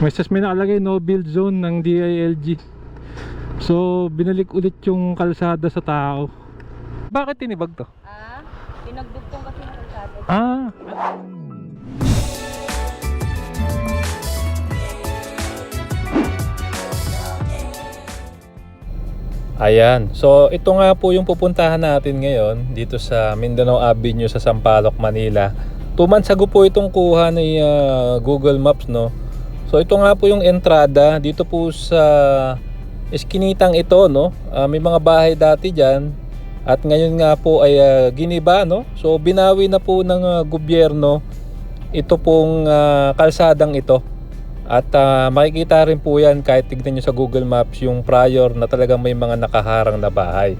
May nakalagay no build zone ng DILG. So binalik ulit yung kalsada sa tao. Bakit tinibag to? Pinagdugtong kasi ng kalsada. Ayan, so ito nga po yung pupuntahan natin ngayon dito sa Mindanao Avenue sa Sampaloc, Manila. 2 months ago po itong kuha ni Google Maps, no. So ito nga po yung entrada dito po sa eskinitang ito, no. May mga bahay dati diyan at ngayon nga po ay giniba, no. So binawi na po ng gobyerno ito pong kalsadang ito. At makikita rin po yan kahit tignan nyo sa Google Maps yung prior na talagang may mga nakaharang na bahay.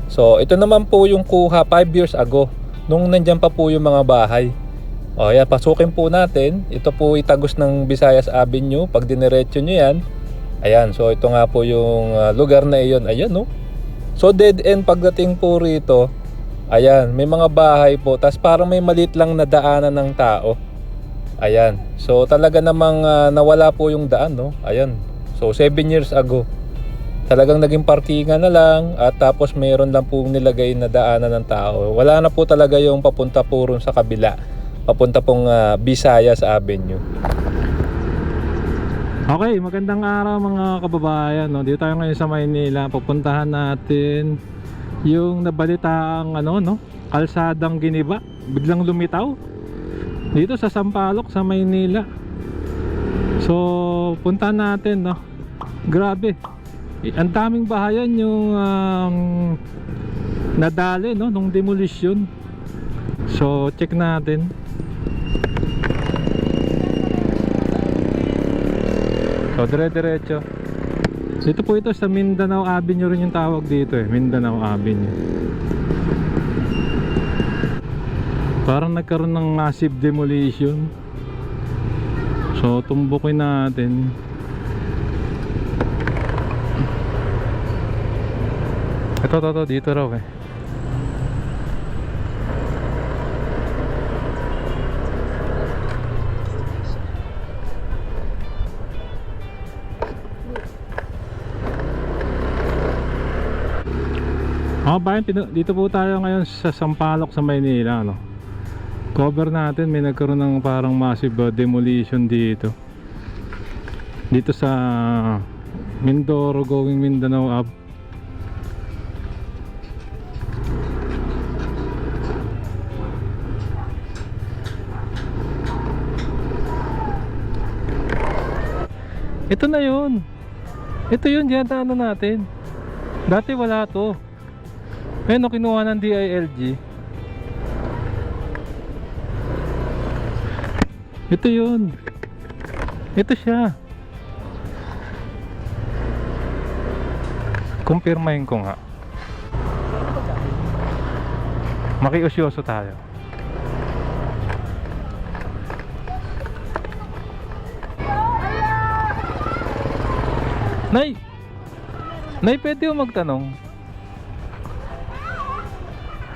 So ito naman po yung kuha 5 years ago nung nandyan pa po yung mga bahay. O yan, pasukin po natin. Ito po itagos ng Visayas Avenue. Pag diniretso nyo yan, ayan, so ito nga po yung lugar na iyon. Ayan, no. So dead end pagdating po rito. Ayan, may mga bahay po. Tas parang may maliit lang na daanan ng tao. Ayan, so talaga namang nawala po yung daan, no. Ayan, so 7 years ago talagang naging parkingan na lang. At tapos mayroon lang po nilagay na daanan ng tao. Wala na po talaga yung papunta po ron sa kabila, papunta pong Visayas Avenue. Okay, magandang araw mga kababayan, no. Dito tayo ngayon sa Maynila. Pupuntahan natin yung nabalitaang no, kalsadang giniba, biglang lumitaw dito sa Sampaloc sa Maynila. So puntahan natin, no. Grabe, ang daming bahayan yung nadali, no, nung demolition. So check natin. So dire-diretso. Dito po ito sa Mindanao Avenue rin yung tawag dito, Mindanao Avenue. Parang nagkaroon ng massive demolition. So tumbukin natin. Ito dito raw bayan, dito po tayo ngayon sa Sampaloc sa Maynila, no. Cover natin, may nagkaroon ng parang massive demolition dito sa Mindoro going Mindanao Ave. Ito na yun. Ito yun, dyan ano natin. Dati wala to. Ayun, kinuha ng DILG. Ito yun. Ito siya. Kumpirmahin ko nga. Makiusyoso tayo. Nay! Nay, pwede yung magtanong?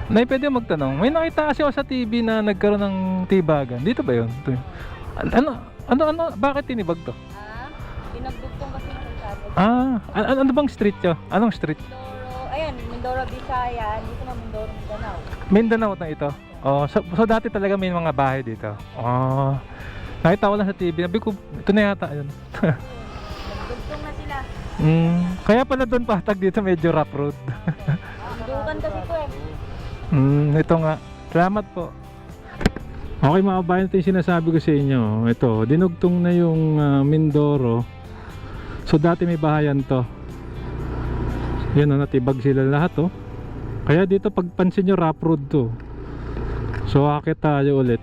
Nay, pwede yung magtanong? May nakita kasi ako sa TV na nagkaroon ng tibagan. Dito ba yun? Ito yun. Ano, bakit tinibag to? Pinagdugtong kasi ng kalsada. Ano bang street yun? Anong street? Mindoro, ayan, Mindoro, Visayas. Dito na Mindoro, Mindanao. Mindanao na ito? Oh, so dati talaga may mga bahay dito? Oh, nakita ko lang sa TV. Sabi ko, ito na yata yun. Nagdugtong na sila. Kaya pala doon patag dito medyo rough road. Dukan kasi ko Ito nga. Salamat po. Okay mga kabayan, ito yung sinasabi ko sa inyo. Ito, dinugtong na yung Mindoro. So dati may bahayan to. Yan, natibag sila lahat, oh. Kaya dito pagpansin nyo, rough road to. So akit tayo ulit.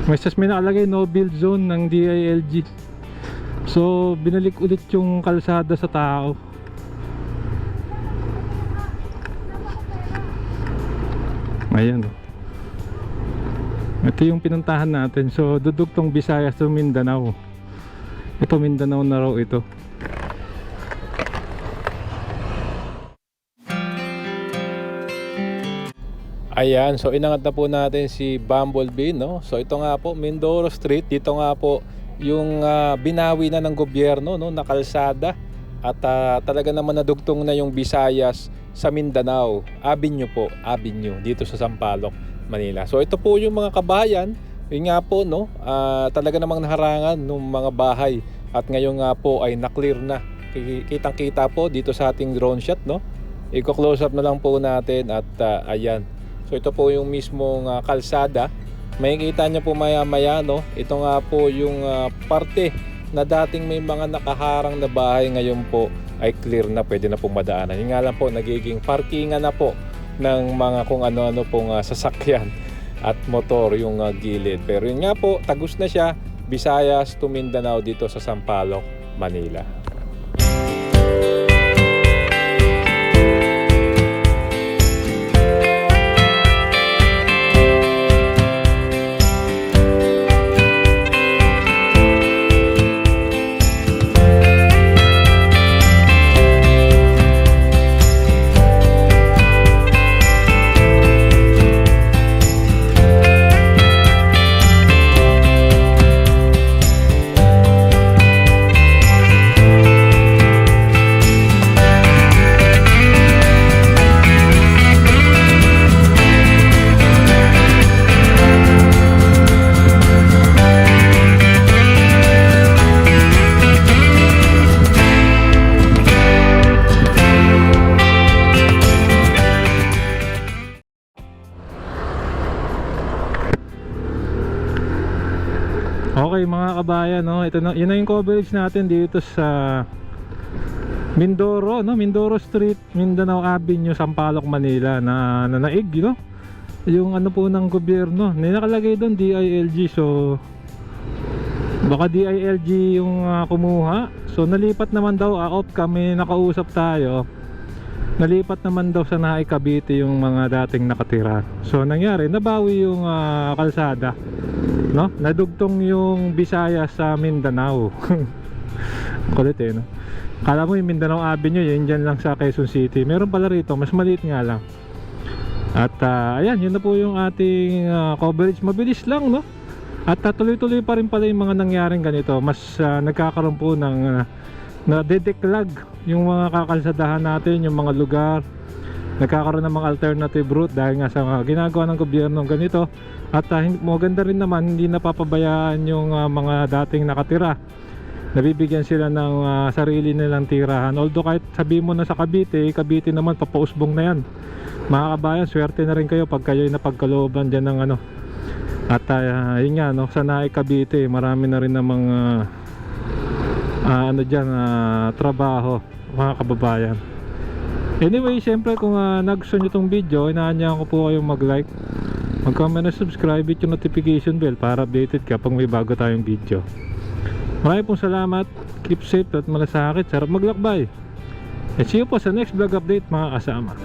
May nakalagay no build zone ng DILG. So binalik ulit yung kalsada sa tao. Ayan, oh. Ito yung pinuntahan natin. So dudugtong Visayas to Mindanao. Ito Mindanao na raw ito. Ayan, so inangat na po natin si Bumblebee, no? So ito nga po, Mindoro Street, dito nga po yung binawi na ng gobyerno, no, na kalsada. At talaga naman nadugtong na yung Visayas sa Mindanao Avenue po, Avenue dito sa Sampaloc, Manila. So ito po yung mga kabayan, yun nga po, no, talaga namang naharangan ng mga bahay. At ngayon nga po ay na-clear na. Kitang-kita po dito sa ating drone shot, no. I-close up na lang po natin at ayan. So ito po yung mismong kalsada. Makikita niyo po maya-maya, no. Ito nga po yung parte na dating may mga nakaharang na bahay, ngayon po ay clear na, pwede na pong madaanan. Yung nga lang po, nagiging parkingan na po ng mga kung ano-ano pong sasakyan at motor yung gilid. Pero yun nga po, tagus na siya, Visayas to Mindanao dito sa Sampaloc, Manila. Okay mga kabayan, no, ito na, yun na yung coverage natin dito sa Mindoro, no, Mindoro Street, Mindanao Avenue, Sampaloc, Manila na naig, no, yung ano po ng gobyerno. Nakalagay doon DILG, so baka DILG yung kumuha. So nalipat naman daw, off kami, nakausap tayo, nalipat naman daw sa Naik, Cavite yung mga dating nakatira. So nangyari, nabawi yung kalsada, no? Nadugtong yung Visayas sa Mindanao. Kulit eh, no? Kala mo yung Mindanao Avenue, yun dyan lang sa Quezon City. Meron pala rito, mas maliit nga lang. At ayan, yun na po yung ating coverage. Mabilis lang, no? At tuloy-tuloy pa rin pala yung mga nangyaring ganito. Mas nagkakaroon po ng nadedeklag yung mga kakalsadahan natin, yung mga lugar. Nagkakaroon ng mga alternative route dahil nga sa ginagawa ng gobyerno ganito. At maganda rin naman, hindi napapabayaan yung mga dating nakatira. Nabibigyan sila ng sarili nilang tirahan. Although kahit sabihin mo na sa Cavite, Cavite naman papausbong na yan. Mga kabayan, swerte na rin kayo pag kayo'y napagkalooban dyan ng ano. At yun nga, no, sa Naik, Cavite, marami na rin namang ano dyan, trabaho, mga kababayan. Anyway, syempre kung nagustuhan nyo itong video, inaanyahan ko po kayong mag-like, mag-comment na subscribe, hit yung notification bell para updated ka pag may bago tayong video. Maraming pong salamat, keep safe at malasakit, sarap maglakbay. And see you po sa next vlog update mga kasama.